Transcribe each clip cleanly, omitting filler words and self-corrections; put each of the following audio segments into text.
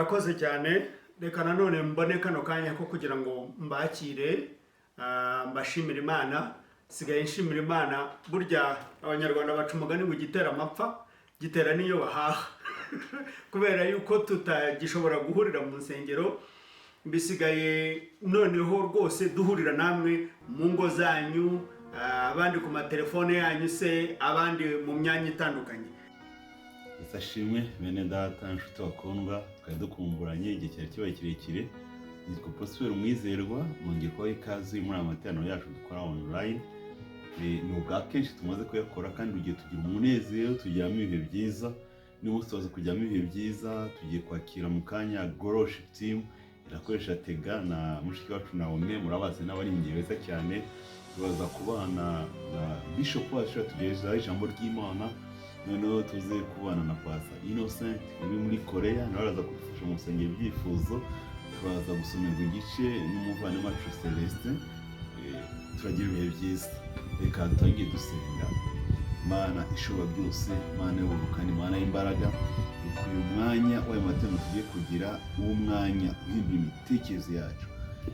murakoze cyane. Reka nanone mbone kano kanya ko kugira ngo mbakire mbashimira Imana. Sigaye nshimira Imana. Burya abanyarwanda baca umugani ngo gitera amapfa gitera niyo bahaha kubera yuko tutagishobora guhurira mu nsengero, bisigaye noneho rwose duhurira namwe mu ngo zanyu, abandi ku matelefone yanyu se, abandi mu myanya itandukanye. Isashimwe bene data nshuti bakundwa, twari dukumburanye igihe cyari kibaye kirekire. Nitwa Prosper Umwizerwa, nongeye kubaha ikaze muri amateraniro yacu dukora online. Ni ubwa kenshi tumaze kuyakora kandi ugiye tugira umunezero, tugiramo ibihe byiza. Niba tumaze kujyamo ibihe byiza, tugiye kwakira mu kanya Gorosh team irakoresha Tega na mushiki wacu Naomi, murabazi n'abari ingezi cyane. Tubaza kubana na Bishop wacu tugeza ijambo ry'Imana. Noneho tuze kubana na Pastor Innocent uri muri Korea, nawe araza kudufasha mu rusengero ibyifuzo. Tubaza gusomerwa igice n'umuvandimwe wacu Celestin. Turagira ibihe byiza. Reka tutangiye dusenga. Mana ishobora byose, Mana y'ubukani, Mana y'imbaraga, uyu mwanya w'ayo materaniro tugiye kugira uwo mwanya uhindura imitekerereze yacu.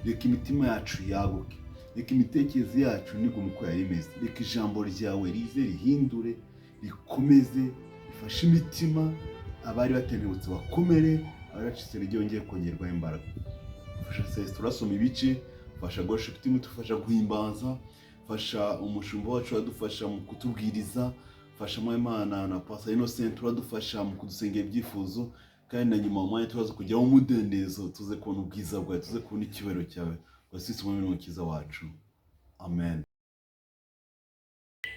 Reka imitima yacu yaguke, reka imitekerereze yacu nigume uko yari imeze. Reka ijambo ryawe rize rihindure, rikomeze, rifashe imitima, abari batenebutse bakomere, abari bacitse ryongeye kongerwa imbaraga. Fasha Celestin turasoma ibice, fasha Worship team tufasha guhimbaza, fasha umushumba wacu adufasha mu kutubwiriza, fasha Imana na Pastor Innocent turadufasha mu kudusengera ibyifuzo, kandi na nyuma umwanya turaza kujyaho umudendezo, tuze kubona ubwiza bwawe, tuze kubona icyubahiro cyawe, wasise umwami n'umukiza wacu. Amen.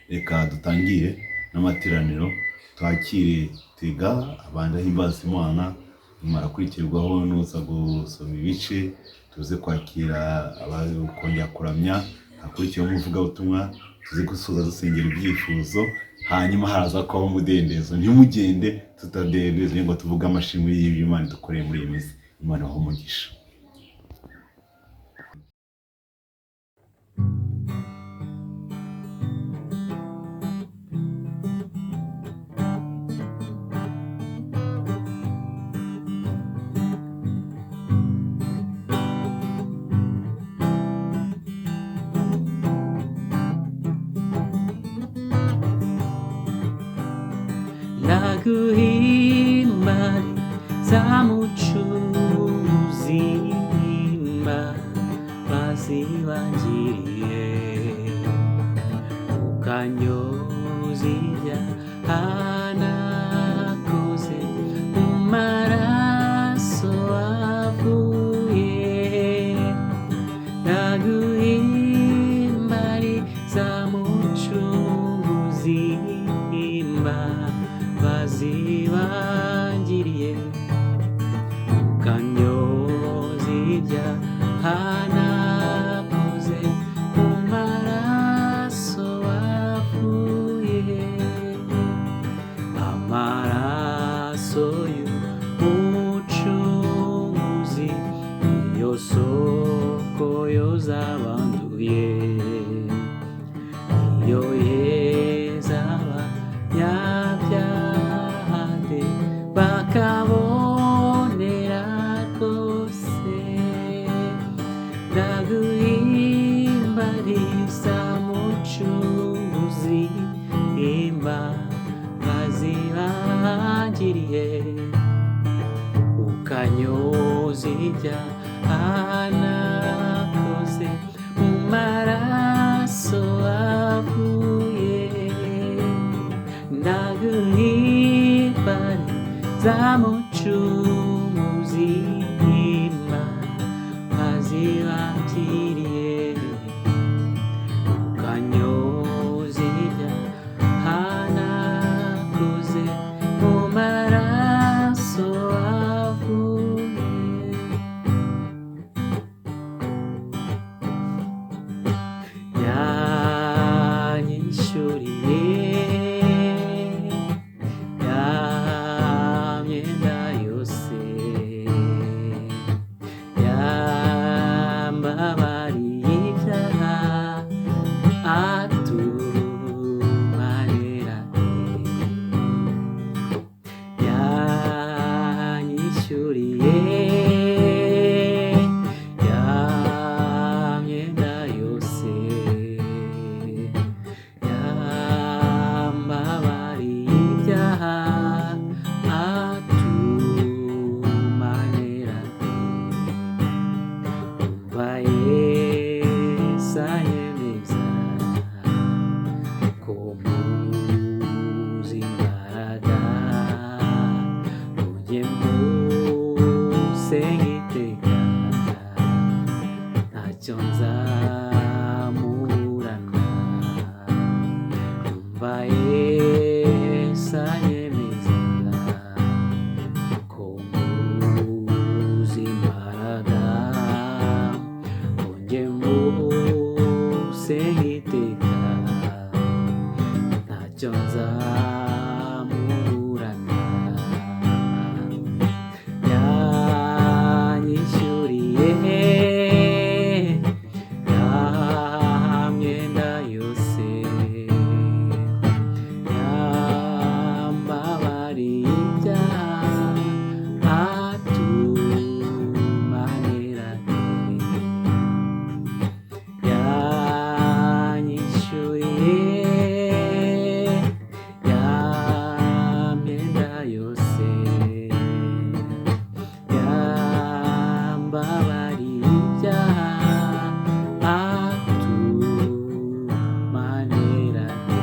Reka dutangire n'amateraniro, twakire Tega abandi ahimbaza Imana, imara kurikirwaho nuza gusoma ibice, tuze kwakira abakongera kuramya, hakurikiyeho umuvugabutumwa, tuze gusoza dusengera ibyifuzo, hanyuma haraza kubaho umudendezo. Ntimugende tutadendeze ngo tuvuge amashimwe y'ibyo Imana dukoreye muri iyi minsi. Imana ibahe umugisha. Naguhimbare zamucuzi imbabazi wangiriye, ukanyoza ibyaha nakoze mu maraso avuye. Naguhimbare zamucuzi imbabazi wangiriye, ukanyoza ibyaha nakoze mu maraso avuye. Amaraso y'umucunguzi niyo soko yoza abanduye, iyo yeza abanyabyaha nde bakabonera rwose. Ndaguhimbariza mucunguzi imbabazi wangiriye, ukanyoza ibyaha nakoze mu maraso avuye. Ndaguhimbariza mucunguzi imbabazi wangiriye, ukanyoza ibyaha nakoze mu maraso avuye. Yesu anyemeza ko mbuze imbaraga ngo njye musenge iteka ntacyo nzamuburana yanyishyuriye ya myenda yose yambabariye ibyaha atumanirane yanyishyuriye ya myenda yose yambabariye ibyaha atumanirane.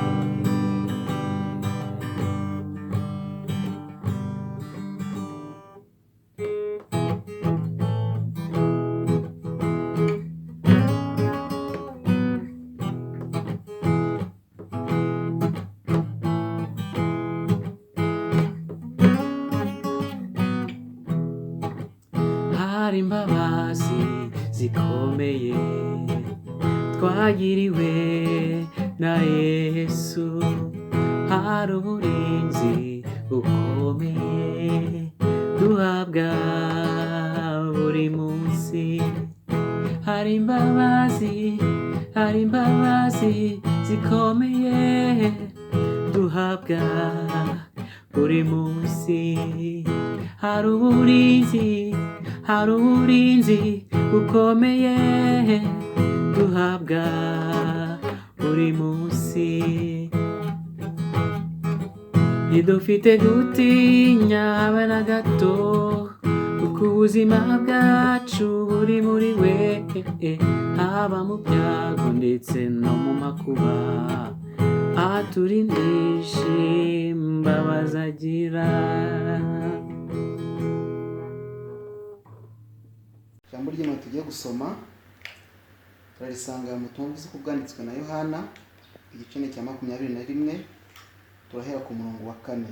Hari imbabazi zikomeye twagiriwe na Yesu, hari uburinzi bukomeye duhabwa buri munsi. Hari imbabazi zikomeye duhabwa buri munsi. Hari uburinzi bukomeye duhabwa buri munsi. Ntidufite gutinya habe na gato, kuko ubuzima bwacu buri muri we, haba mu byago ndetse no mu makuba, aturindisha imbabazi agira. Ijambo ry'Imana tugiye gusoma turarisanga mu butumwa bwiza uko bwanditswe na Yohana igice cya 21. Turahera ku murongo wa 4.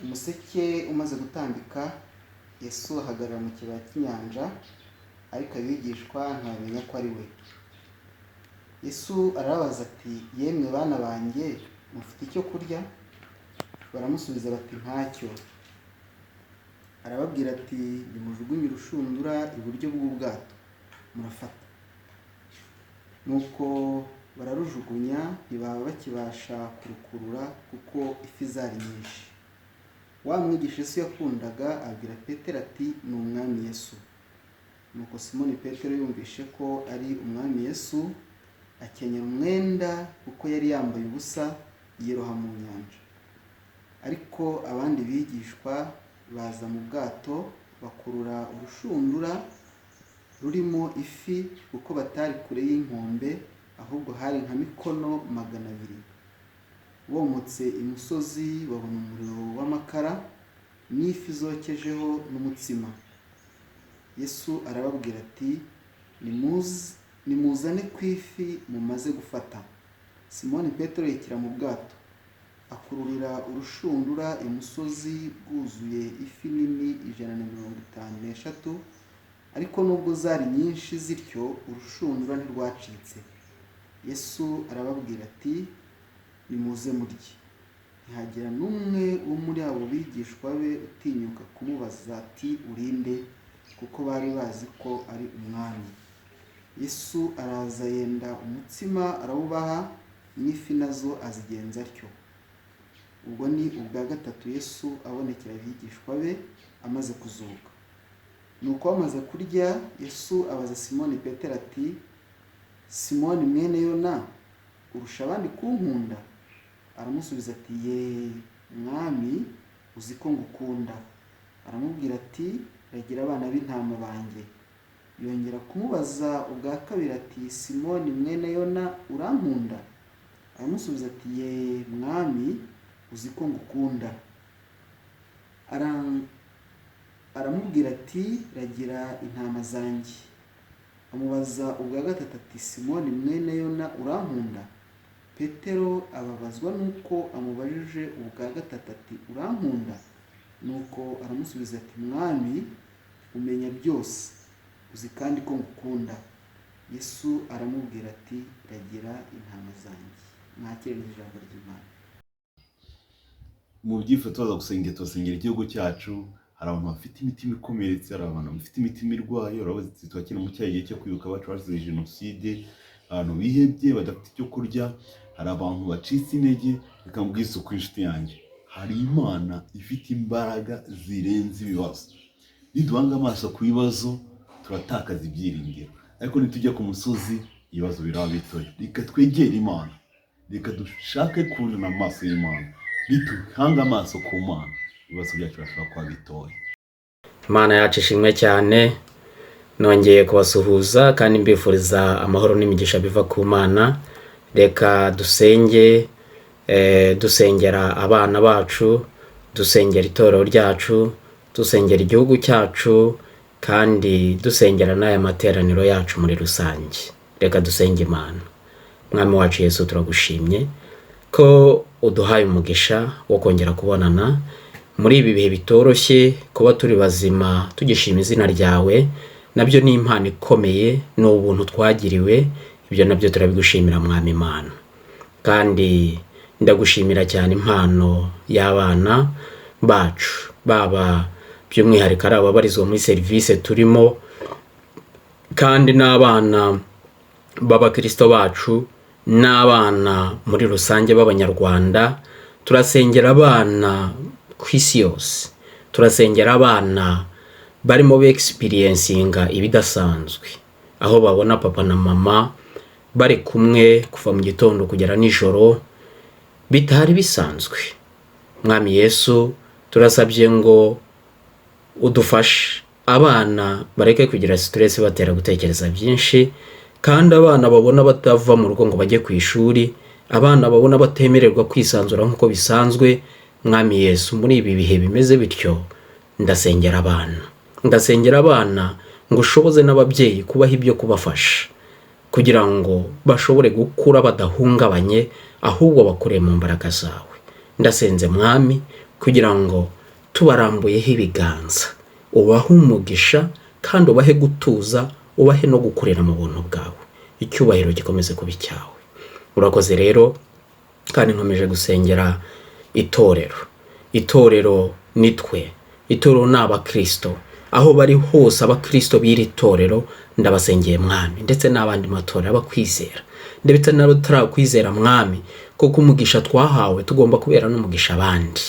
Umuseke umaze gutambika, Yesu ahagarara mu kibaya cy'inyanja, ariko abigishwa ntibamenya ko ari we. Yesu arababaza ati, yemwe bana banjye, mufite icyo kurya? Baramusubiza bati, ntacyo. Arababwira ati, nimujugunye urushundura iburyo bw'ubwato, murafata. Nuko bararujugunya, ntibaba bakibasha kurukurura kuko ifi zari nyinshi. Wa mwigisha Yesu yakundaga abwira Petero ati, ni umwami Yesu. Nuko Simoni Petero yumvishe ko ari umwami Yesu, akenyera umwenda kuko yari yambaye ubusa, yiroha mu nyanja. Ariko abandi bigishwa baza mu bwato, bakurura urushundura rurimo ifi, kuko batari kure y'inkombe, ahubwo hari nka mikono 200. Bomotse imusozi babona umuriro w'amakara n'ifi zokejeho n'umutsima. Yesu arababwira ati, nimuzane ku ifi mumaze gufata. Simoni Petero yikira mu bwato, akururira urushundura imusozi bwuzuye ifi nini 153, ariko nubwo zari nyinshi zityo urushundura ntirwacitse. Yesu arababwira ati, nimuze murye. Ntihagira n'umwe wo muri abo bigishwa be utinyuka kumubaza ati, urinde? Kuko bari bazi ko ari umwami. Yesu araza yenda umutsima arawubaha, n'ifi nazo azigenza atyo. Ubwo ni ubwa gatatu Yesu abonekera abigishwa be amaze kuzuka. Nuko bamaze kurya, Yesu abaza Simoni Petero ati, Simoni mwene Yona, urusha abandi kunkunda? Aramusubiza ati, ye mwami, uzi ko ngukunda. Aramubwira ati, ragira abana b'intama banjye. Yongera kumubaza ubwa kabiri ati, Simoni mwene Yona, urankunda? Aramusubiza ati, ye mwami, uzi ko ngukunda. Aramubwira ati, ragira intama zanjye. Amubaza ubwa gatatu ati, Simoni mwene Yona, urankunda? Petero ababazwa nuko amubajije ubwa gatatu ati urankunda? Nuko aramusubiza ati mwami, umenya byose, uzi kandi ko ngukunda. Yesu aramubwira ati ragira intama zanjye. Mwakire ijambo ry'Imana. Mu byifuzo tuza gusengera igihugu cyacu, hari abantu bafite imitima ikomeretse, hari abantu bafite imitima irwaye, urabazi twakira mu cyagihe cyo kwibuka abacu bazize jenoside, abantu bihebye badafite icyo kurya, hari abantu bacitse intege. Reka mbwise uko inshuti yanjye, hari Imana ifite imbaraga zirenze ibibazo. Niduhanga amaso ku bibazo turatakaza ibyiringiro, ariko nitujya ku musozi ibibazo biraba bitoya. Reka twegere Imana, reka dushake kubona amaso y'Imana, nituhanga amaso ku Mana ibibazo byacu birashobora kuba bitoya. Imana yacu ishimwe cyane. Nongeye kubasuhuza kandi mbifuriza amahoro n'imigisha biva ku Mana. Reka dusenge, dusengera abana bacu, dusengera itorero ryacu, dusengera igihugu cyacu, kandi dusengera n'aya materaniro yacu muri rusange. Reka dusenge Imana. Mwami wacu Yesu, turagushimye ko uduhaye umugisha wo kongera kubonana muri ibi bihe bitoroshye. Kuba turi bazima tugishima izina ryawe nabyo ni impano ikomeye, ni ubuntu twagiriwe. Ibyo nabyo turabigushimira Mwami Imana. Kandi ndagushimira cyane impano y'abana bacu, baba by'umwihariko ari ababarizwa muri serivisi turimo, kandi n'abana b'abakristo bacu, n'abana muri rusange b'abanyarwanda. Turasengera abana ku isi yose, turasengera abana barimo be-experiencinga ibidasanzwe, aho babona papa na mama bari kumwe kuva mu gitondo kugera nijoro bitari bisanzwe. Mwami Yesu, turasabye ngo udufashe abana bareke kugira stress batera gutekereza byinshi, kandi abana babona batava mu rugo ngo bajye ku ishuri, abana babona batemererwa kwisanzura nk'uko bisanzwe. Mwami Yesu, muri ibi bihe bimeze bityo, ndasengera abana ngo ushoboze n'ababyeyi kubaha ibyo kubafasha, kugira ngo bashobore gukura badahungabanye, ahubwo bakure mu mbaraga zawe. Ndasenze Mwami kugira ngo tubarambuyeho ibiganza ubahe umugisha, kandi ubahe gutuza, ubahe no gukorera mu buntu bwawe. Icyubahiro gikomeze kuba icyawe. Urakoze rero, kandi nkomeje gusengera itorero nitwe. Itorero ni abakristo, aho bari hose abakristo b'iri torero ndabasengeye Mwami, ndetse n'abandi matorero abakwizera ndetse n'abatarakwizera Mwami, kuko umugisha twahawe tugomba kubera n'umugisha abandi.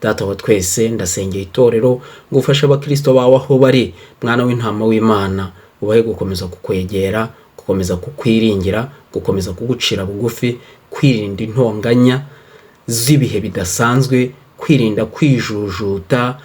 Data wa twese, ndasengeye itorero ngo ufashe abakristo bawe aho bari. Mwana w'intama w'Imana, ubahe gukomeza kukwegera, gukomeza kukwiringira, gukomeza kugucira bugufi, kwirinda intonganya z'ibihe bidasanzwe, kwirinda kwijujuta,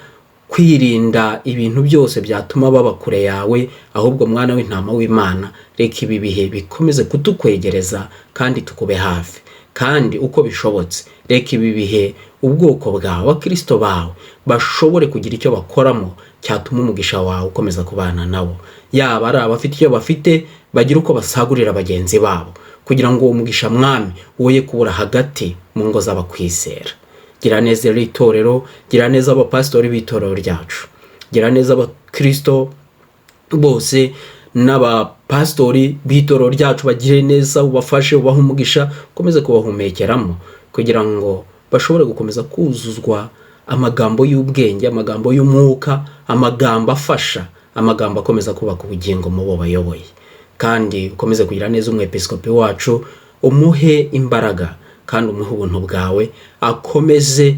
kwirinda ibintu byose byatuma baba kure yawe. Ahubwo Mwana w'intama w'Imana, reka ibi bihe bikomeze kutukwegereza kandi tukube hafi, kandi uko bishobotse reka ibi bihe ubwoko bwawe, abakristo bawe, bashobore kugira icyo bakoramo cyatuma umugisha wawe ukomeza kubana nabo. Yaba ari abafite icyo bafite, bagira uko basagurira bagenzi babo, kugira ngo uwo mugisha Mwami woye kubura hagati mu ngo z'abakwizera. Gira neza itorero, gira neza abapastori b'itorero ryacu, gira neza abakristo bose n'abapastori b'itorero ryacu, bagire neza, ubafashe, ubahe umugisha, ukomeze kubahumekeramo, kugira ngo bashobore gukomeza kuzuzwa amagambo y'ubwenge, amagambo y'umwuka, amagambo afasha, amagambo akomeza kubaka ubugingo mu bo bayoboye. Kandi ukomeze kugira neza umwepiskopi wacu, umuhe imbaraga kandi umuhe ubuntu bwawe, akomeze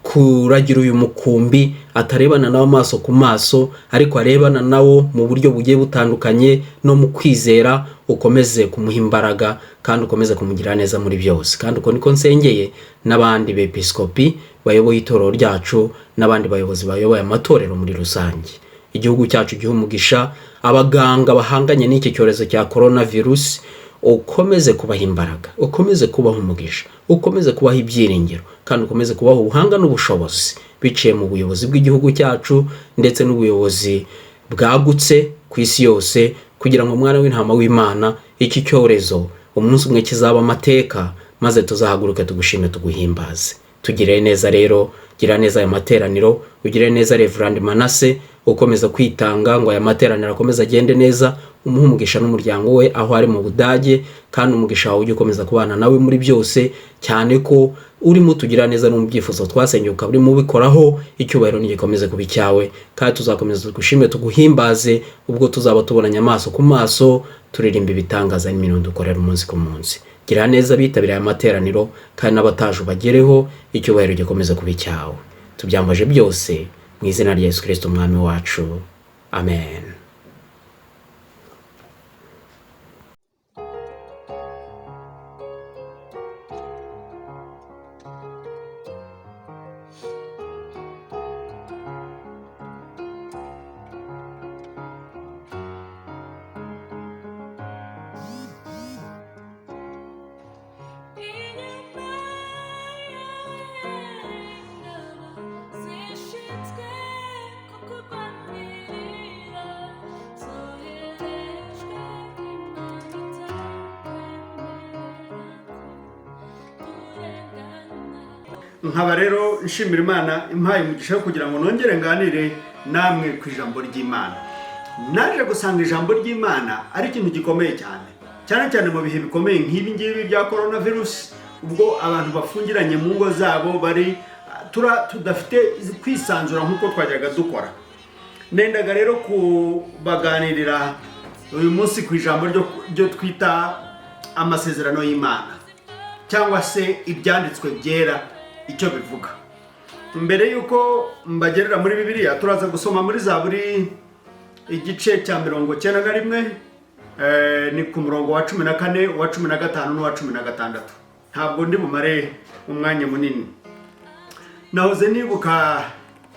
kuragira uyu mukumbi, atarebana nawo amaso ku maso, ariko arebana nawo mu buryo bugiye butandukanye no mu kwizera. Ukomeze kumuha imbaraga kandi ukomeze kumugira neza muri byose. Kandi uko niko nsengeye n'abandi bepiskopi bayoboye itorero ryacu, n'abandi bayobozi bayoboye amatorero muri rusange. Igihugu cyacu gihe umugisha, abaganga bahanganye n'iki cyorezo cya coronavirus, ukomeze kubaha imbaraga, ukomeze kubaha umugisha, ukomeze kubaha ibyiringiro, kandi ukomeze kubaha ubuhanga n'ubushobozi, biciye mu buyobozi bw'igihugu cyacu ndetse n'ubuyobozi bwagutse ku isi yose, kugira ngo Mwana w'intama w'Imana iki cyorezo umunsi umwe kizaba amateka, maze tuzahaguruke tugushime tuguhimbaze. Tugire neza rero, gira neza aya materaniro, ugire neza Reverend Manase ukomeza kwitanga ngo aya materaniro akomeza agende neza, umuhe umugisha n'umuryango we aho ari mu Budage, kandi umugisha wawe ujye ukomeza kubana nawe muri byose, cyane ko urimo tugira neza no mu byifuzo twasengeye ukaba urimo ubikoraho. Icyubahiro nigikomeze kuba icyawe, kandi tuzakomeza tugushime tuguhimbaze ubwo tuzaba tubonanye amaso ku maso, turirimba ibitangaza n'ibintu dukorera umunsi ku munsi. Gira neza bitabiriye aya materaniro, kandi n'abataje bagereho, icyubahiro gikomeze kuba icyawe. Tubyambaje byose mu izina rya Yesu Kristo umwami wacu, amen. nkaba rero nshimira Imana impaye umugisha kugira ngo nongere nganire namwe ku ijambo ry'Imana. Naje gusanga ijambo ry'Imana ari ikintu gikomeye cyane cyane mu bihe bikomeye nk'ibi ngibi bya coronavirus, ubwo abantu bafungiranye mu ngo zabo bari tudafite kwisanzura nk'uko twajyaga dukora. Nendaga rero kubaganirira uyu munsi ku ijambo ryo twita amasezerano y'Imana, cyangwa se ibyanditswe byera icyo bivuga. Mbere yuko mbagerera muri Bibiliya, turaza gusoma muri Zaburi igice cya 91, ni ku murongo wa 14, wa 15 n'uwa 16. Ntabwo ndi bumare umwanya munini. Nahoze nibuka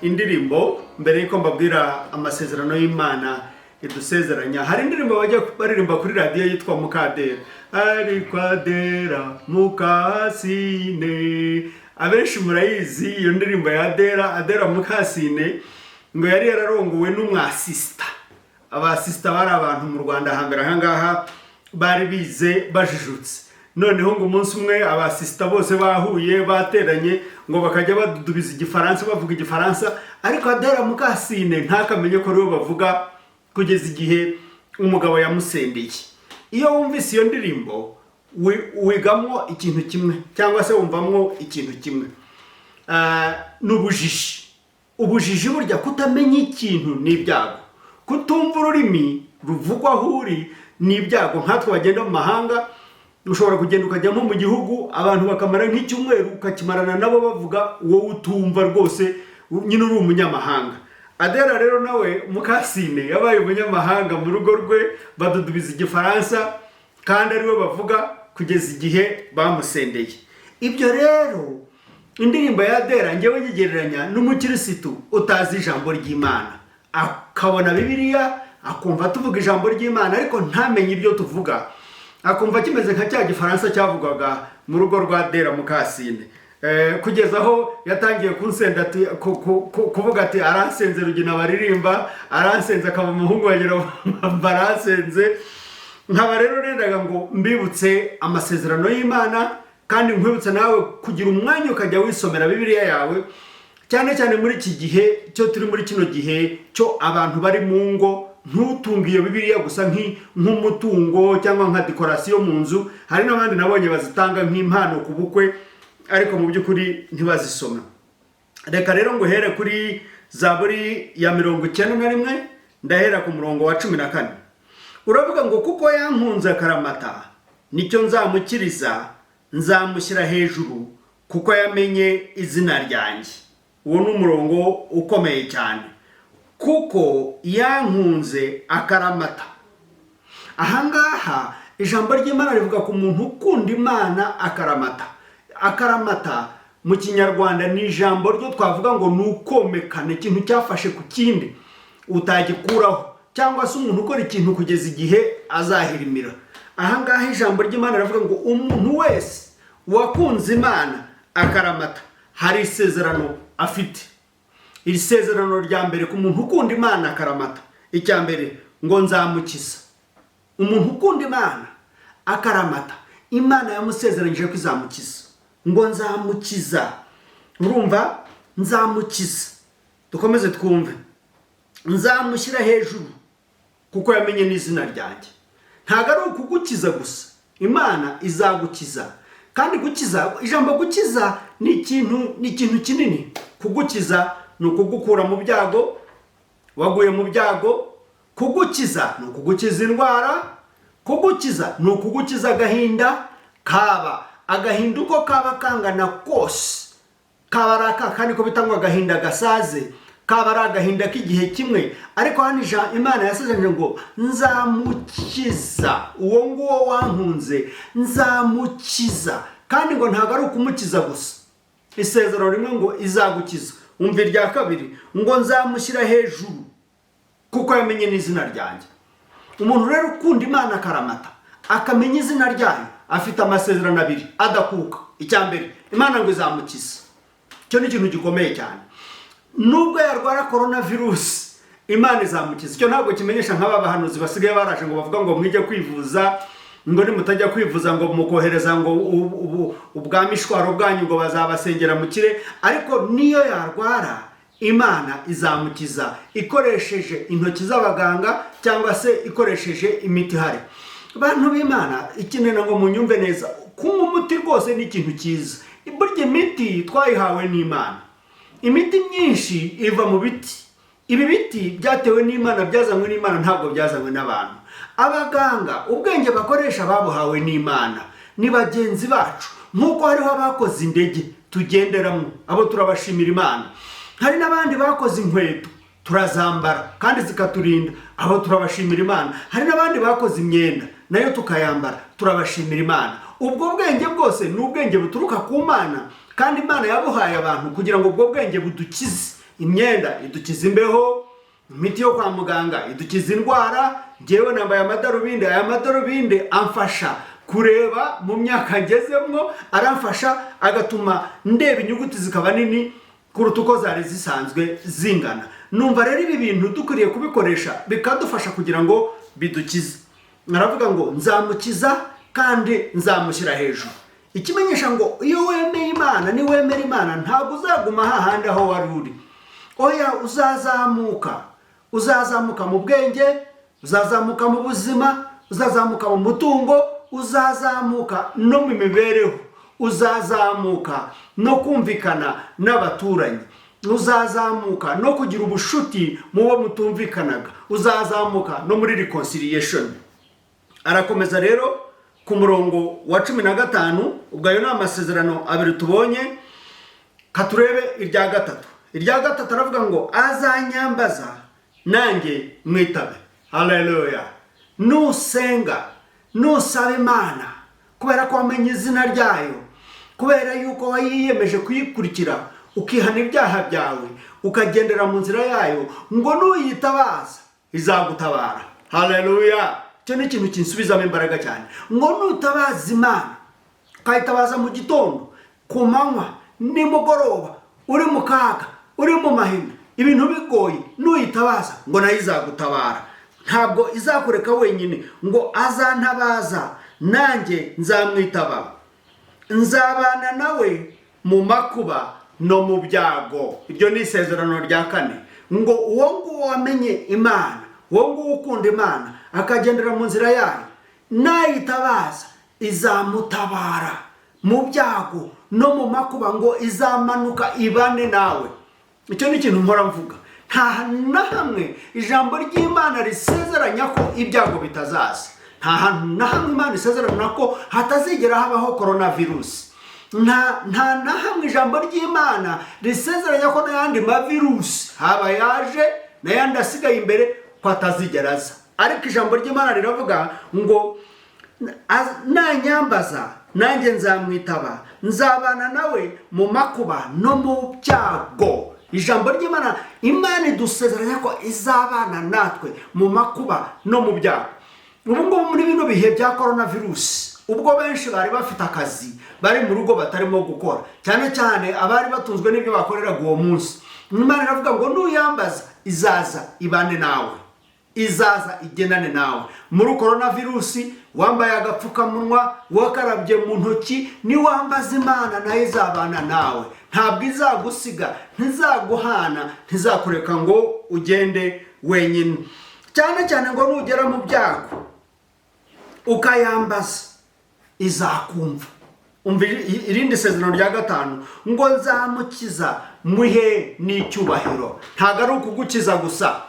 indirimbo mbere yuko mbabwira amasezerano y'Imana idusezeranya. Hari indirimbo bajya baririmba kuri radio yitwa Mukadera, ari kwadera Mukasine. Abenshi murayizi iyo ndirimbo ya Adera Mukasine, ngo yari yararongowe n'umwasista. Abasista bari abantu mu Rwanda hambere ahangaha bari bize bajijutse. Noneho ngo umunsi umwe abasista bose bahuye bateranye ngo bakajya badudubiza igifaransa, bavuga igifaransa, ariko Adera Mukasine ntakamenye ko ariwe bavuga kugeza igihe umugabo yamusendeye. Iyo wumvise iyo ndirimbo wigamo ikintu kimwe, cyangwa se wumvamwo ikintu kimwe. N'ubujiji. Ubujiji burya kutamenya ikintu ni ibyago. Kutumva ururimi ruvugwa aho uri ni ibyago. Nkatwe bagenda mu mahanga, ushobora kugenda ukajya nko mu gihugu abantu bakamara nk'icyumweru ukakimarana nabo bavuga, wowe utumva rwose, nyine uri umunyamahanga. Adera rero nawe Mukasine yabaye umunyamahanga mu rugo rwe, badudubiza igifaransa kandi ariwe bavuga kugeza igihe bamusendeye. Ibyo rero indirimbo ya Adera ngewe nyigereranya n'umukirisitu utazi ijambo ry'Imana, akabona Bibiliya akumva tuvuga ijambo ry'Imana ariko ntamenye ibyo tuvuga, akumva kimeze nka cya gifaransa cyavugwaga mu rugo rwa Adera Mukasine. Kugeza aho yatangiye kunsenda kuvuga ati aransenze Rugina baririmba, aransenze akaba umuhungu wa Nyirabamba aransenze. Nkaba rero nendaga ngo mbibutse amasezerano y'Imana, kandi nkwibutse nawe kugira umwanya ukajya wisomera Bibiliya yawe, cyane cyane muri iki gihe cyo turi muri kino gihe cyo abantu bari mu ngo. Ntutunge iyo Bibiliya gusa nk'umutungo cyangwa nka dekorasiyo mu nzu. Hari n'abandi nabonye bazitanga nk'impano ku bukwe, ariko mu by'ukuri ntibazisoma. Reka rero ngo here kuri Zaburi ya 91, ndahera ku murongo wa 14. Uravuga ngo kuko yankunze akaramata, nicyo nzamukiriza, nzamushyira hejuru kuko yamenye izina ryanjye. Uwo ni umurongo ukomeye cyane. Kuko yankunze akaramata. Ahangaha ijambo ry'Imana rivuga ku muntu ukunda Imana akaramata. Akaramata mu Kinyarwanda ni ijambo ryo twavuga ngo ni ukomekana, ikintu cyafashe ku kindi utagikuraho, cyangwa se umuntu ukora ikintu kugeza igihe azahirimira. Ahangaha ijambo ry'Imana rivuga ngo umuntu wese wakunze Imana akaramata hari isezerano afite. Iri sezerano rya mbere ku muntu ukunda Imana akaramata, icya mbere ngo nzamukiza. Umuntu ukunda Imana akaramata Imana yamusezeranyije ko izamukiza, ngo nzamukiza. Urumva, nzamukiza. Dukomeze twumve. Nzamushyira hejuru kuko yamenye n'izina ryanjye. Ntabwo ari ukugukiza gusa, Imana izagukiza. Kandi gukiza, ijambo gukiza ni ikintu kinini. Kugukiza ni ukugukura mu byago, waguye mu byago. Kugukiza ni ukugukiza indwara. Kugukiza ni ukugukiza agahinda, kaba agahinda uko kaba kangana kose, kaba ari aka kandi ko bitangwa agahinda gasaze, kaba ari agahinda k'igihe kimwe. Ariko hano Imana yasezeranye ngo nzamukiza uwo nguwo wankunze, nzamukiza. Kandi ngo ntabwo ari ukumukiza gusa, isezerano rimwe ngo izagukiza. Umva irya kabiri, ngo nzamushyira hejuru kuko yamenye n'izina ryanjye. Umuntu rero ukunda Imana akaramata, akamenya izina ryayo, afite amasezerano abiri adakuka. Icya mbere, Imana ngo izamukiza. Cyo ni ikintu gikomeye cyane. Nubwo yarwara coronavirus, Imana izamukiza. Cyo ntabwo kimenyesha nk'aba bahanuzi basigaye baraje ngo bavuga ngo mwige kwivuza, ngo nimutajya kwivuza ngo mukohereza ngo ubwamishwaro bwanyu ngo bazabasengera mu kire. Ariko niyo yarwara, Imana izamukiza ikoresheje intoki z'abaganga cyangwa se ikoresheje imiti ihari. Bantu b'Imana, ikinena ngo munyumve neza, kunywa umuti rwose ni ikintu cyiza. Burya imiti twayihawe n'Imana. Imiti myinshi iva mu biti. Ibi biti byatewe n'Imana, byazanywe n'Imana, ntabwo byazanywe n'abantu. Abaganga ubwenge bakoresha babuhawe n'Imana, ni bagenzi bacu. Nk'uko hariho abakoze indege tugenderamo, abo turabashimira Imana. Hari n'abandi bakoze inkweto turazambara kandi zikaturinda, abo turabashimira Imana. Hari n'abandi bakoze imyenda nayo tukayambara, turabashimira Imana. Ubwo bwenge bwose ni ubwenge buturuka ku Mana, kandi Imana yabuhaye abantu kugira ngo ubwo bwenge budukize. Imyenda idukiza imbeho, imiti yo kwa muganga idukiza indwara. Njyewe nambaye amadarubindi, aya madarubindi amfasha kureba mu myaka ngezemwo, aramfasha agatuma ndeba inyuguti zikaba nini kuruta uko zari zisanzwe zingana. Numva rero ibi bintu dukwiriye kubikoresha bikadufasha kugira ngo bidukize. Naravuga ngo nzamukiza kandi nzamushyira hejuru. Ikimenyesha ngo iyo wemeye Imana, ni wemera Imana, ntabwo uzaguma hahandi aho wari uri. Oya, uzazamuka mu bwenge, uzazamuka mu buzima, uzazamuka mu mutungo, uzazamuka no mu mibereho, uzazamuka no kumvikana n'abaturanyi, uzazamuka no kugira ubushuti mu bo mutumvikanaga, uzazamuka no muri reconciliation. Arakomeza rero ku murongo wa 15, ubwo ayo ni amasezerano abiri tubonye. Katurebe irya gatatu. Irya gatatu aravuga ngo azanyambaza nanjye mwitabe. Haleluya. Nusenga, nusaba Imana kubera ko wamenye izina ryayo, kubera yuko wayiyemeje kuyikurikira, ukihana ibyaha byawe, ukagendera mu nzira yayo, ngo nuyitabaza izagutabara. Haleluya. Cyo ni ikintu kinsubizamo imbaraga cyane. Ngo nutabaza Imana, ukayitabaza mu gitondo, ku manywa, nimugoroba, uri mu kaga, uri mu mahina, ibintu bigoye, nuyitabaza ngo nayo izagutabara. Ntabwo izakureka wenyine, ngo azantabaza nanjye nzamwitaba, nzabana nawe mu makuba no mu byago. Iryo ni isezerano rya kane. Ngo uwo nguwo wamenye Imana, uwo nguwo ukunda Imana, akagendera mu nzira yayo, nayitabaza izamutabara mu byago no mu makuba, ngo izamanuka ibane nawe. Icyo ni ikintu mpora mvuga. Nta na hamwe ijambo ry'Imana risezeranya ko ibyago bitazaza. Nta hantu na hamwe Imana isezeranya ko hatazigera habaho coronavirus. Nta na hamwe ijambo ry'Imana risezeranya ko n'ayandi mavirusi haba yaje n'ayandi asigaye imbere ko atazigera aza. Ariko ijambo ry'Imana riravuga ngo nanyambaza nanjye nzamwitaba, nzabana nawe mu makuba no mu byago. Ijambo ry'Imana, Imana idusezeranya ko izabana natwe mu makuba no mu byago. Ubu ngubu muri bino bihe bya coronavirus, ubwo benshi bari bafite akazi, bari mu rugo batarimo gukora, cyane cyane abari batunzwe n'ibyo bakoreraga uwo munsi, Imana iravuga ngo nuyambaza izaza ibane nawe. izaza igendane nawe. Muri coronavirusi wambaye agapfukamunwa, wakarabye mu ntoki, niwambaza Imana nayo izabana nawe. Ntabwo izagusiga, ntizaguhana, ntizakureka ngo ugende wenyine. Cyane cyane ngo nugera mu byago ukayambaza, izakumva. Umva irindi sezerano rya 5 ngo nzamukiza muhe n'icyubahiro. Ntago ari ukugukiza gusa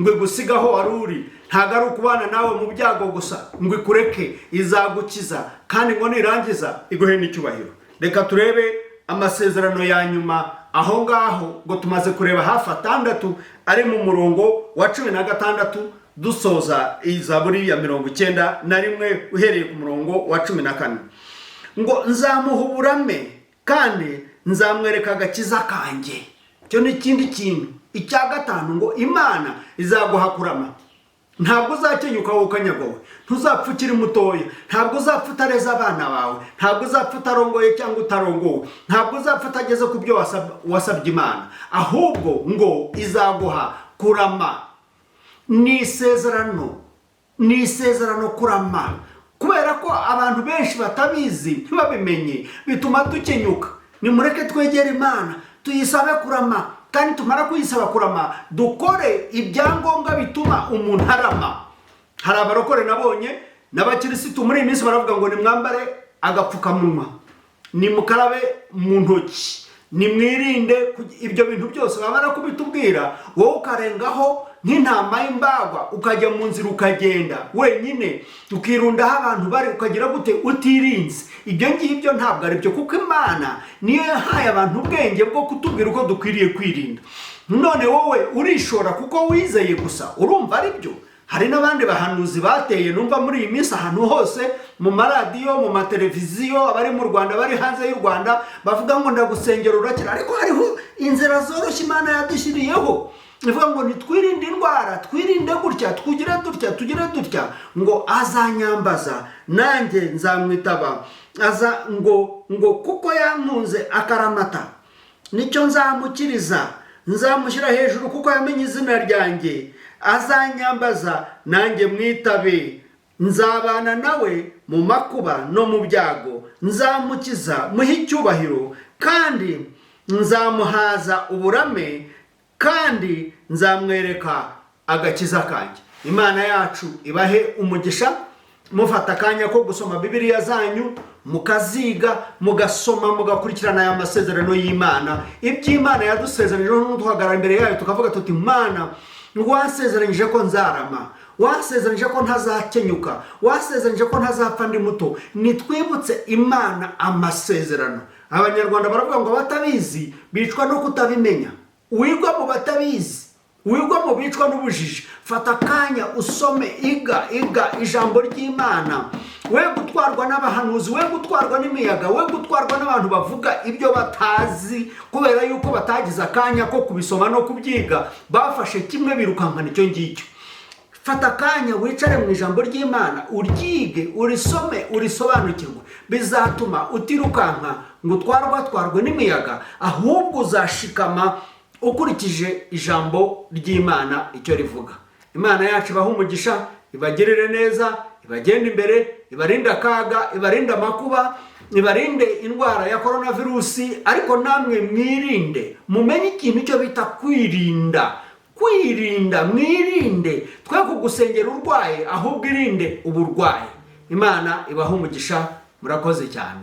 ngo igusigaho wari uri, ntago ari ukubana nawe mu byago gusa ngo ikureke, izagukiza kandi ngo nirangiza iguhe n'icyubahiro. Reka turebe amasezerano ya nyuma aho ngaho, ngo tumaze kureba hafi 6 ari mu murongo wa 16 dusoza Zaburi ya 91 uhereye ku murongo wa 14. Ngo nzamuha uburame kandi nzamwereka agakiza kanjye. Cyo ni ikindi kintu. Icya 5 ngo Imana izaguha kurama. Ntabwo uzakenyuka wowe ukanyagawe, ntuzapfa ukiri mutoya, ntabwo uzapfa utareza abana bawe, ntabwo uzapfa utarongoye cyangwa utarongowe, ntabwo uzapfa utageze ku byo wasabye Imana, ahubwo ngo izaguha kurama. Ni isezerano kurama. Kubera ko abantu benshi batabizi, ntibabimenye, bituma dukenyuka. Nimureke twegere Imana tuyisabe kurama, kandi tumara kuyisaba kurama dukore ibyangombwa bituma umuntu arama. Hari abarokore nabonye n'abakirisitu muri iyi minsi baravuga ngo nimwambare agapfukamunwa, nimukarabe mu ntoki, nimwirinde. Ibyo bintu byose bamara kubitubwira, wowe ukarengaho nk'intama y'imbagwa ukajya mu nzira ukagenda wenyine, ukirundaho abantu bari, ukagira gute utirinze. Ibyo ngibyo ntabwo ari byo, kuko Imana niyo yahaye abantu ubwenge bwo kutubwira uko dukwiriye kwirinda. None wowe urishora kuko wizeye gusa, urumva ari byo. Hari n'abandi bahanuzi bateye numva muri iyi minsi ahantu hose, mu maradiyo, mu mateleviziyo, abari mu Rwanda, bari hanze y'u Rwanda, bavuga ngo ndagusengera urakira. Ariko hariho inzira zoroshye Imana yadushyiriyeho, ivuga ngo nitwirinde indwara, twirinde gutya, tugire dutya, ngo azanyambaza nanjye nzamwitaba. ngo kuko yankunze akaramata, nicyo nzamukiriza, nzamushyira hejuru kuko yamenye izina ryanjye. Azanyambaza nanjye mwitabe, nzabana nawe mu makuba no mu byago, nzamukiza muhe icyubahiro, kandi nzamuhaza uburame, kandi nzamwereka agakiza kanjye. Imana yacu ibahe umugisha. Mufata akanya ko gusoma Bibiliya zanyu, mukaziga, mugasoma, mugakurikirana aya masezerano y'Imana. Iby'Imana yadusezeranyije n'uduhagarara imbere yayo tukavuga tuti Imana, wasezeranyije ko nzarama, wasezeranyije ko ntazakenyuka, wasezeranyije ko ntazapfa ndi muto. Nitwibutse Imana amasezerano. Abanyarwanda baravuga ngo batabizi bicwa no kutabimenya. Wigwa mu batabizi, wigwa mu bicwa n'ubujiji. Fata akanya usome, iga ijambo ry'Imana. We gutwarwa n'abahanuzi, we gutwarwa n'imiyaga, we gutwarwa n'abantu bavuga ibyo batazi, kubera yuko batagize akanya ko kubisoma no kubyiga, bafashe kimwe birukankana icyo ngicyo. Fata akanya wicare mu ijambo ry'Imana, uryige, urisome, urisobanukirwe. Bizatuma utirukanka ngo twarwe n'imiyaga, ahubwo uzashikama ukurikije ijambo ry'Imana icyo rivuga. Imana yacu ibahe umugisha, ibagirire neza, ibagende imbere, ibarinde akaga, ibarinde amakuba, ibarinde indwara ya coronavirusi. Ariko namwe mwirinde, mumenye ikintu cyo bita kwirinda, mwirinde. Twe kugusengera urwaye, ahubwo irinde uburwayi. Imana ibahe umugisha. Murakoze cyane.